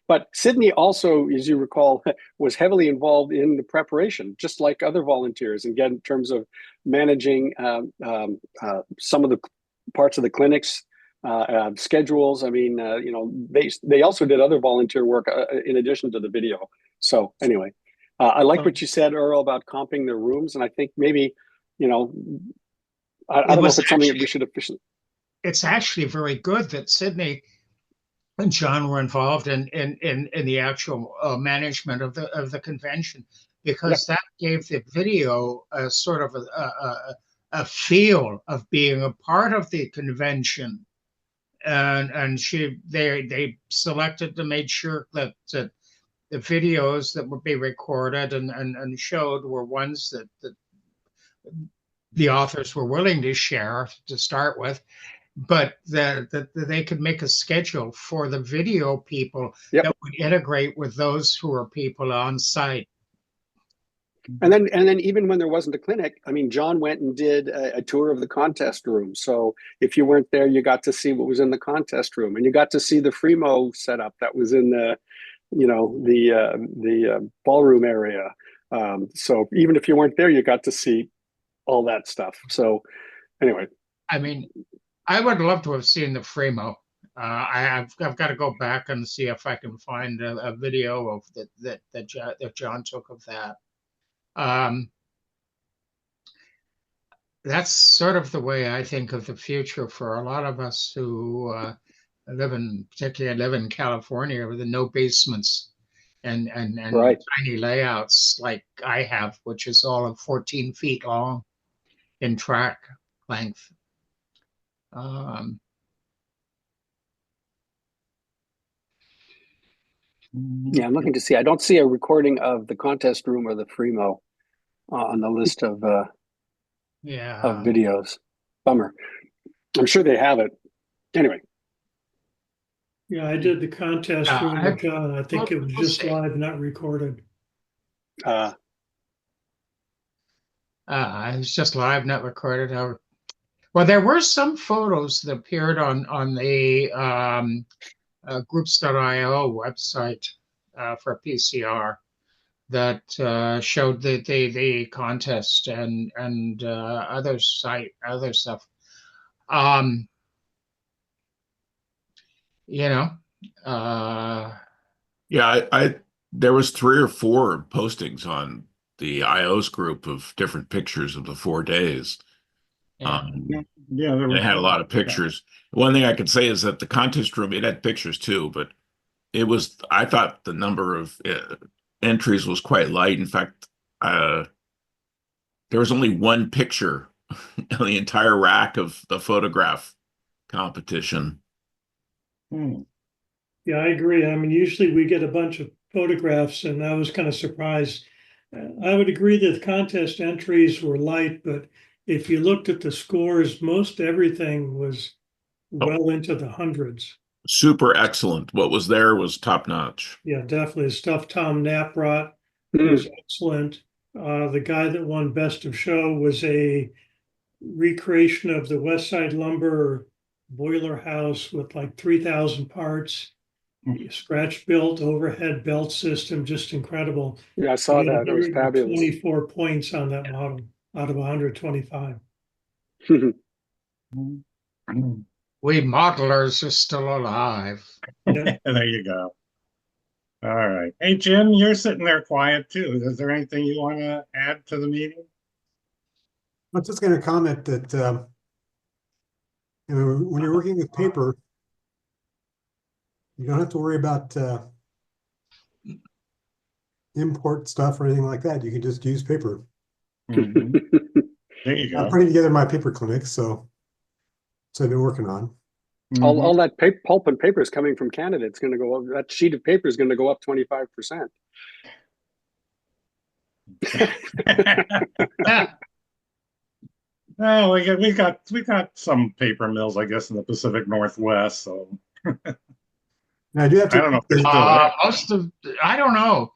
But Sydney also, as you recall, was heavily involved in the preparation, just like other volunteers, and in terms of managing some of the parts of the clinics. Schedules. I mean, they also did other volunteer work in addition to the video. So anyway, I like what you said, Earl, about comping their rooms, and I think maybe, I don't know if it's something that we should officially. It's actually very good that Sydney and John were involved in the actual management of the convention, because that gave the video a sort of a feel of being a part of the convention. And they selected to make sure that the videos that would be recorded and showed were ones that the authors were willing to share to start with, but that they could make a schedule for the video people that would integrate with those who are people on site. And then even when there wasn't a clinic, I mean, John went and did a tour of the contest room. So if you weren't there, you got to see what was in the contest room, and you got to see the Fremo setup that was in the ballroom area. So even if you weren't there, you got to see all that stuff. So anyway, I mean, I would love to have seen the Fremo. I've got to go back and see if I can find a video of that John took of that. That's sort of the way I think of the future for a lot of us who particularly live in California with no basements and tiny layouts like I have, which is all of 14 feet long in track length. Yeah, I'm looking to see. I don't see a recording of the contest room or the Fremo on the list of Yeah. videos. Bummer. I'm sure they have it. Anyway, Yeah, I did the contest room with John. I think it was we'll just see. live, not recorded. It's just live, not recorded. Well, there were some photos that appeared on the groups.io website for PCR that showed the contest and other stuff. You know, Yeah, I there was 3 or 4 postings on the IO's group of different pictures of the 4 days. yeah. Yeah, there They had a lot of yeah. pictures. One thing I could say is that the contest room, it had pictures too, but I thought the number of entries was quite light. In fact, there was only one picture on the entire rack of the photograph competition. Yeah, I agree. I mean, usually we get a bunch of photographs, and I was kind of surprised. I would agree that the contest entries were light, but if you looked at the scores, most everything was well into the hundreds. Super excellent. What was there was top notch. Yeah, definitely. The stuff Tom Knapp brought Hmm. was excellent. The guy that won Best of Show was a recreation of the West Side Lumber boiler house with like 3,000 parts. Scratch built overhead belt system, just incredible. Yeah, I saw He had that. That was fabulous. 124 points on that model out of 125. We modelers are still alive. Yeah. There you go. All right. Hey, Jim, you're sitting there quiet too. Is there anything you want to add to the meeting? I'm just going to comment that when you're working with paper, you don't have to worry about import stuff or anything like that. You can just use paper. Mhm. There you I'm go. putting together my paper clinic, so I've been working on. All that pulp and paper is coming from Canada. It's going to go up. That sheet of paper is going to go up 25%. Well, we got some paper mills, I guess, in the Pacific Northwest. So Now, I do have I don't know if they're still there. I don't know.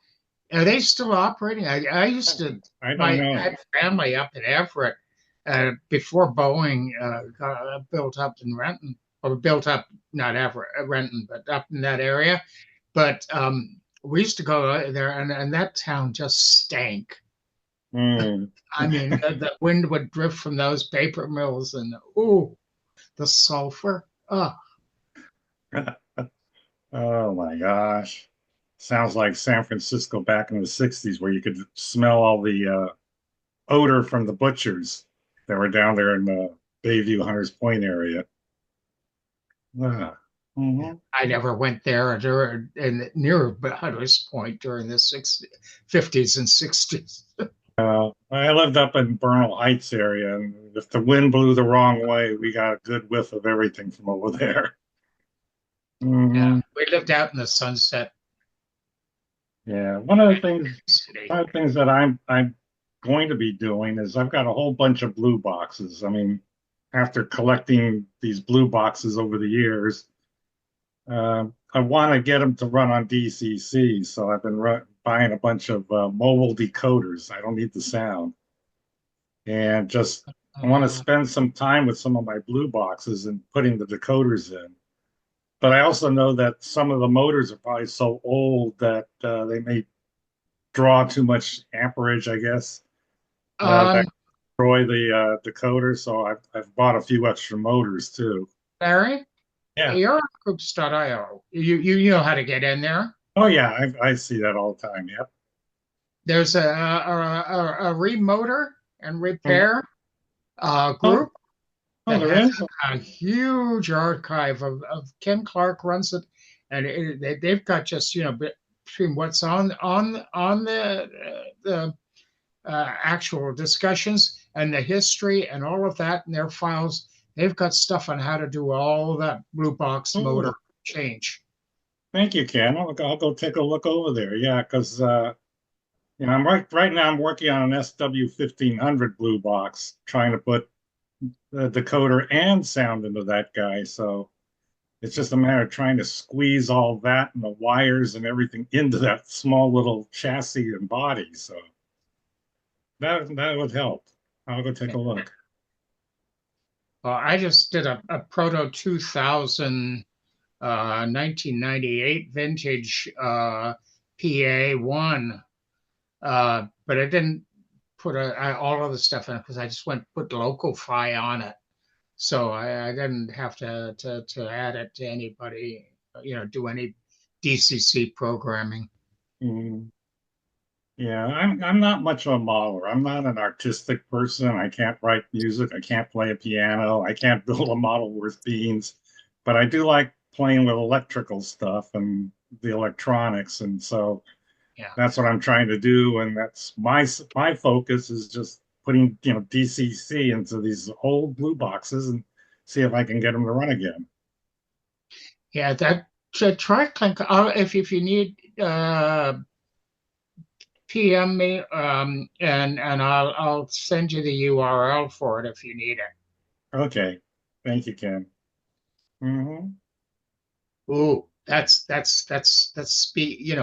Are they still operating? I used to. I don't know. I had family up in Everett before Boeing got built up in Renton, or built up not Everett, Renton, but up in that area. But we used to go there, and that town just stank. I mean, the wind would drift from those paper mills, and the sulfur. Oh. Oh my gosh. Sounds like San Francisco back in the 60s where you could smell all the odor from the butchers that were down there in the Bayview Hunters Point area. I never went there near Hunters Point during the 50s and 60s. I lived up in Bernal Heights area, and if the wind blew the wrong way, we got a good whiff of everything from over there. Yeah, we lived out in the Sunset. Yeah, one of the things that I'm going to be doing is I've got a whole bunch of blue boxes. I mean, after collecting these blue boxes over the years, I want to get them to run on DCC. So I've been buying a bunch of mobile decoders. I don't need the sound, and just I want to spend some time with some of my blue boxes and putting the decoders in. But I also know that some of the motors are probably so old that they may draw too much amperage, I guess. That destroy the decoder. So I've bought a few extra motors too. Barry? Yeah. You're on groups.io. You know how to get in there. Oh yeah, I see that all the time. Yep. There's a remoter and repair group. Oh, there is a huge archive of Ken Clark runs it, and they've got just between what's on the actual discussions and the history and all of that in their files. They've got stuff on how to do all that blue box motor change. Thank you, Ken. I'll go take a look over there. Yeah, because I'm right now I'm working on an SW1500 blue box, trying to put the decoder and sound into that guy. So it's just a matter of trying to squeeze all that and the wires and everything into that small little chassis and body. So that would help. I'll go take a look. Well, I just did a Proto 2000 1998 vintage PA1, but I didn't put all of the stuff in it because I just put local-fi on it. So I didn't have to add it to anybody, do any DCC programming. Mm. Yeah, I'm not much of a modeler. I'm not an artistic person. I can't write music. I can't play a piano. I can't build a model worth beans. But I do like playing with electrical stuff and the electronics, and so Yeah. that's what I'm trying to do. And that's my focus is just putting DCC into these old blue boxes and see if I can get them to run again. Yeah, try Clink. If you need PM me, and I'll send you the URL for it if you need it. Okay, thank you, Ken. Mm-hmm. Ooh, that's speed.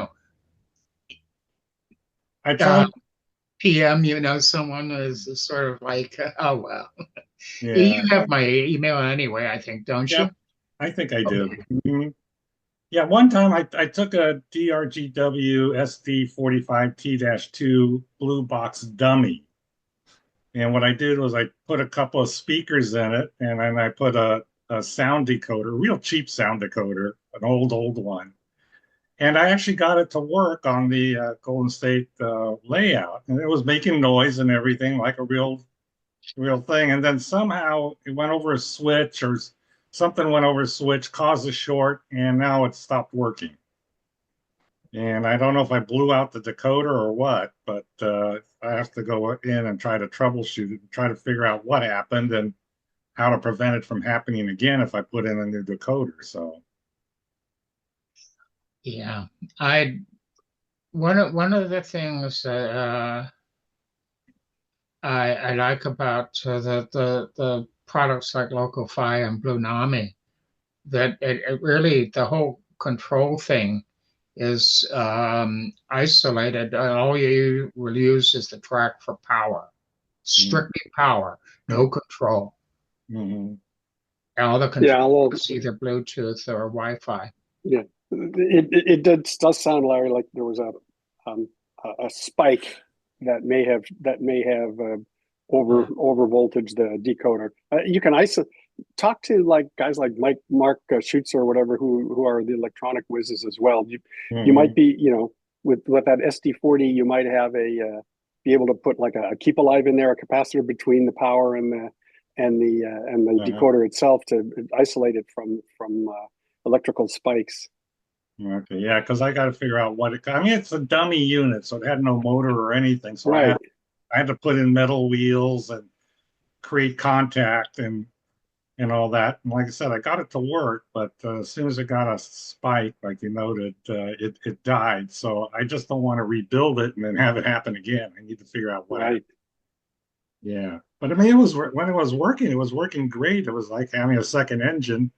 I tried. PM, someone is sort of like, oh well. Yeah. You have my email anyway, I think, don't you? I think I do. Okay. Mm-hmm. Yeah, one time I took a DRGW SD45T-2 blue box dummy. And what I did was I put a couple of speakers in it, and then I put a sound decoder, real cheap sound decoder, an old one. And I actually got it to work on the Golden State layout. And it was making noise and everything like a real thing. And then somehow it went over a switch or something went over a switch, caused a short, and now it stopped working. And I don't know if I blew out the decoder or what, but I have to go in and try to troubleshoot it, and try to figure out what happened and how to prevent it from happening again if I put in a new decoder. So yeah, one of the things that I like about the products like Local-Fi and Blue Nami, that it really, the whole control thing is isolated. All you will use is the track for power, strictly power, no control. mm-hmm. All the control is either Bluetooth or Wi-Fi. Yeah, it does sound, Larry, like there was a spike that may have over voltage the decoder. You can talk to like guys like Mark Schutzer or whatever who are the electronic whizzes as well. You might be, with that SD40, you might have be able to put like a keep alive in there, a capacitor between the power and the decoder itself to isolate it from electrical spikes. Okay, yeah, because I got to figure out it's a dummy unit, so it had no motor or anything. So right. I had to put in metal wheels and create contact and all that. And like I said, I got it to work, but as soon as it got a spike, like you noted, it died. So I just don't want to rebuild it and then have it happen again. I need to figure out what. Right. Yeah, but I mean, when it was working great. It was like having a second engine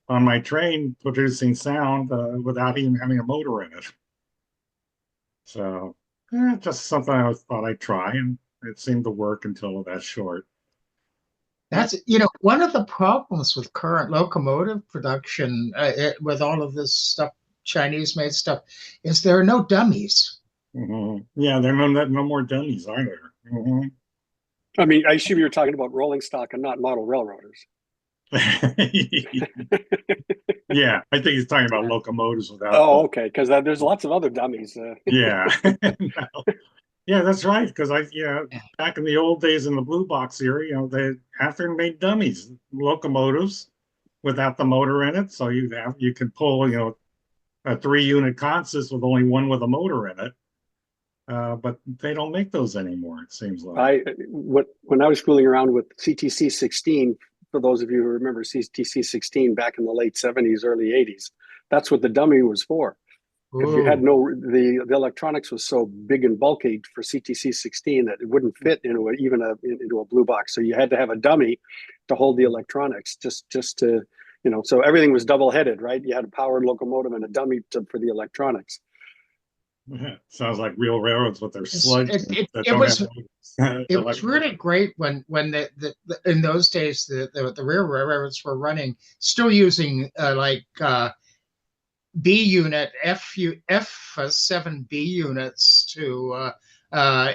on my train producing sound without even having a motor in it. So just something I thought I'd try, and it seemed to work until that short. That's, one of the problems with current locomotive production, with all of this stuff, Chinese made stuff, is there are no dummies. Mm-hmm. Yeah, there are no more dummies, are there? Mm-hmm. I mean, I assume you're talking about rolling stock and not model railroaders. Yeah, I think he's talking about locomotives without. Oh, okay, because there's lots of other dummies. Yeah, no. Yeah, that's right. Because back in the old days in the blue box era, they Hawthorne made dummies, locomotives without the motor in it. So you could pull, a 3-unit consist with only one with a motor in it. But they don't make those anymore. It seems like. When I was fooling around with CTC 16, for those of you who remember CTC 16 back in the late 70s, early 80s, That's what the dummy was for. Because you had Ooh. the electronics was so big and bulky for CTC 16 that it wouldn't fit into into a blue box. So you had to have a dummy to hold the electronics, just to, so everything was double headed, right? You had a powered locomotive and a dummy for the electronics. Sounds like real railroads with their sludge. It was really great when the in those days the rear railroads were running, still using B unit F7B units to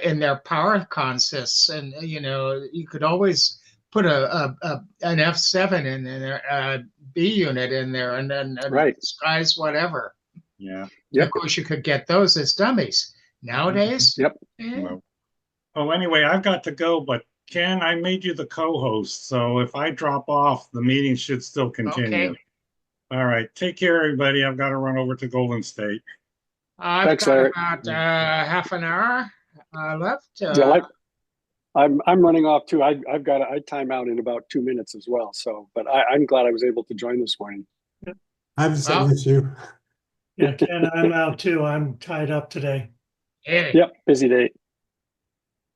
in their power consists, and you could always put an F7 in there, B unit in there, and then right. disguise whatever. Yeah. Yep. Of course, you could get those as dummies nowadays. Yep. No. Oh, anyway, I've got to go, but Ken, I made you the co-host, so if I drop off, the meeting should still continue. Okay. All right, take care, everybody. I've got to run over to Golden State. I've Thanks, got Larry. about half an hour left. Yeah, I'm running off too. I time out in about 2 minutes as well. So, but I'm glad I was able to join this morning. I have the same issue. Yeah, Ken, I'm out too. I'm tied up today. Hey, Yep, busy day.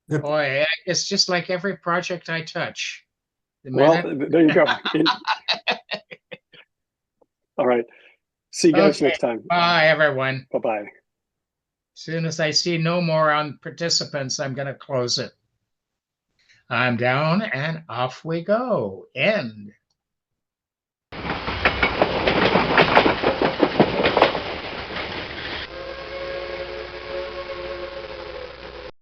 Yep. boy, it's just like every project I touch. Well, there you go. All right. See you guys next time. Bye, everyone. Bye-bye. As soon as I see no more on participants, I'm going to close it. I'm down and off we go. End.